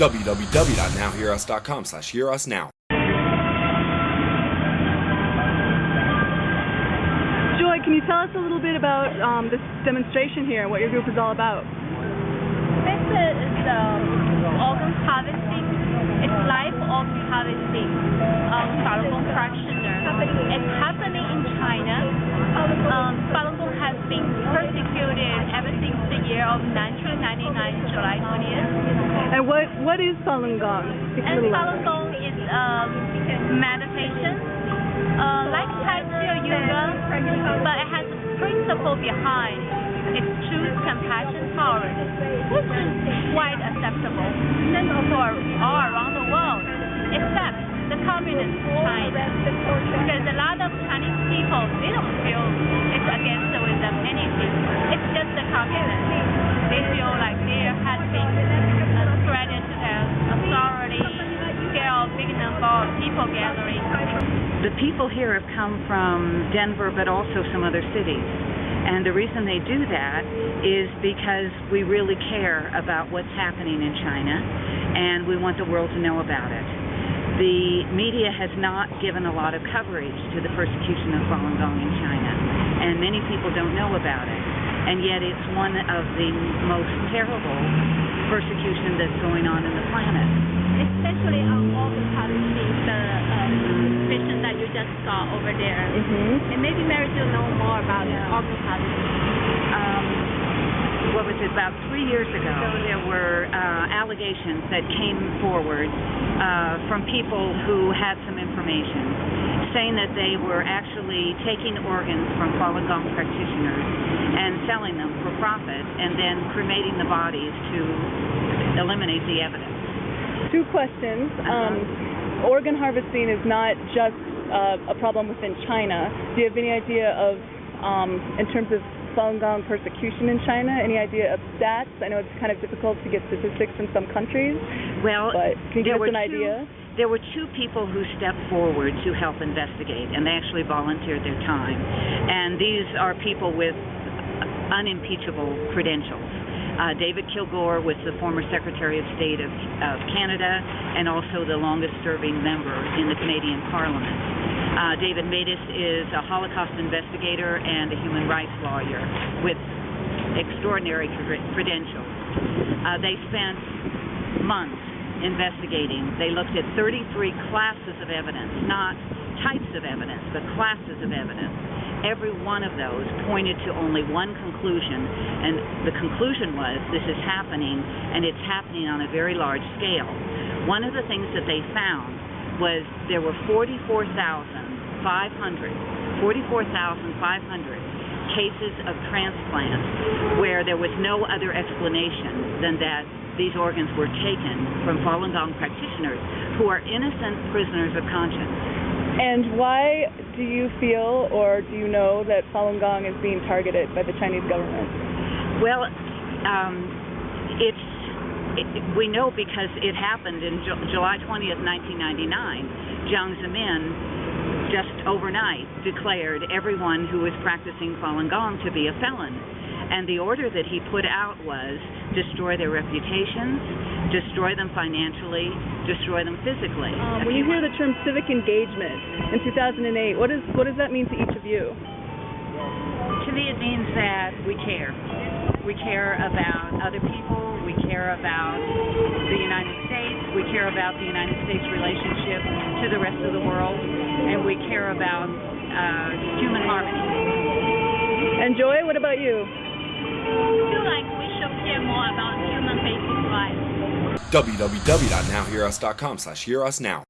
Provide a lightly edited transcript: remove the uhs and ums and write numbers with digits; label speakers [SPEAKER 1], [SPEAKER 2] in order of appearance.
[SPEAKER 1] www.nowhearus.com/hearusnow.
[SPEAKER 2] Joy, can you tell us a little bit about this demonstration here and what your group is all about?
[SPEAKER 3] This is organ harvesting. It's live organ harvesting on Falungong practitioner. It's happening in China. Falungong has been persecuted ever since the year of 1999, July 20th.
[SPEAKER 2] And what is Falungong?
[SPEAKER 3] And Falungong is meditation, like Tai Chi or yoga, but it has a principle behind. It's truth, compassion, tolerance, which is quite acceptable for all around the world, except the communist China. Because a lot of Chinese people, they don't feel it's against with them anything. It's just the communists. They feel like there has been a threat to their authority, scale, big number of people gathering.
[SPEAKER 4] The people here have come from Denver, but also some other cities. And the reason they do that is because we really care about what's happening in China, and we want the world to know about it. The media has not given a lot of coverage to the persecution of Falun Gong in China, and many people don't know about it. And yet it's one of the most terrible persecution that's going on in the planet.
[SPEAKER 3] Especially on organ harvesting, the vision that you just saw over there. And maybe Mary will know more about organ harvesting.
[SPEAKER 4] What was it, about 3 years ago, there were allegations that came forward from people who had some information saying that they were actually taking organs from Falun Gong practitioners and selling them for profit and then cremating the bodies to eliminate the evidence.
[SPEAKER 2] Two questions. Organ harvesting is not just a problem within China. Do you have any idea of, in terms of Falun Gong persecution in China, any idea of stats? I know it's kind of difficult to get statistics from some countries,
[SPEAKER 4] well,
[SPEAKER 2] but can you give us an idea?
[SPEAKER 4] There were two people who stepped forward to help investigate, and they actually volunteered their time. And these are people with unimpeachable credentials. David Kilgore was the former Secretary of State of Canada and also the longest-serving member in the Canadian Parliament. David Matus is a Holocaust investigator and a human rights lawyer with extraordinary credentials. They spent months investigating. They looked at 33 classes of evidence, not types of evidence, but classes of evidence. Every one of those pointed to only one conclusion, and the conclusion was this is happening, and it's happening on a very large scale. One of the things that they found was there were 44,500 cases of transplant where there was no other explanation than that these organs were taken from Falun Gong practitioners who are innocent prisoners of conscience.
[SPEAKER 2] And why do you feel, or do you know, that Falun Gong is being targeted by the Chinese government?
[SPEAKER 4] Well, we know because it happened in July 20th, 1999. Jiang Zemin just overnight declared everyone who was practicing Falun Gong to be a felon. And the order that he put out was destroy their reputations, destroy them financially, destroy them physically.
[SPEAKER 2] When you hear the term civic engagement in 2008, what does that mean to each of you?
[SPEAKER 4] To me, it means that we care. We care about other people. We care about the United States. We care about the United States' relationship to the rest of the world. And we care about human harmony.
[SPEAKER 2] And Joy, what about you?
[SPEAKER 3] I feel like we should care more about human basic rights.
[SPEAKER 1] www.nowhearus.com/hearusnow.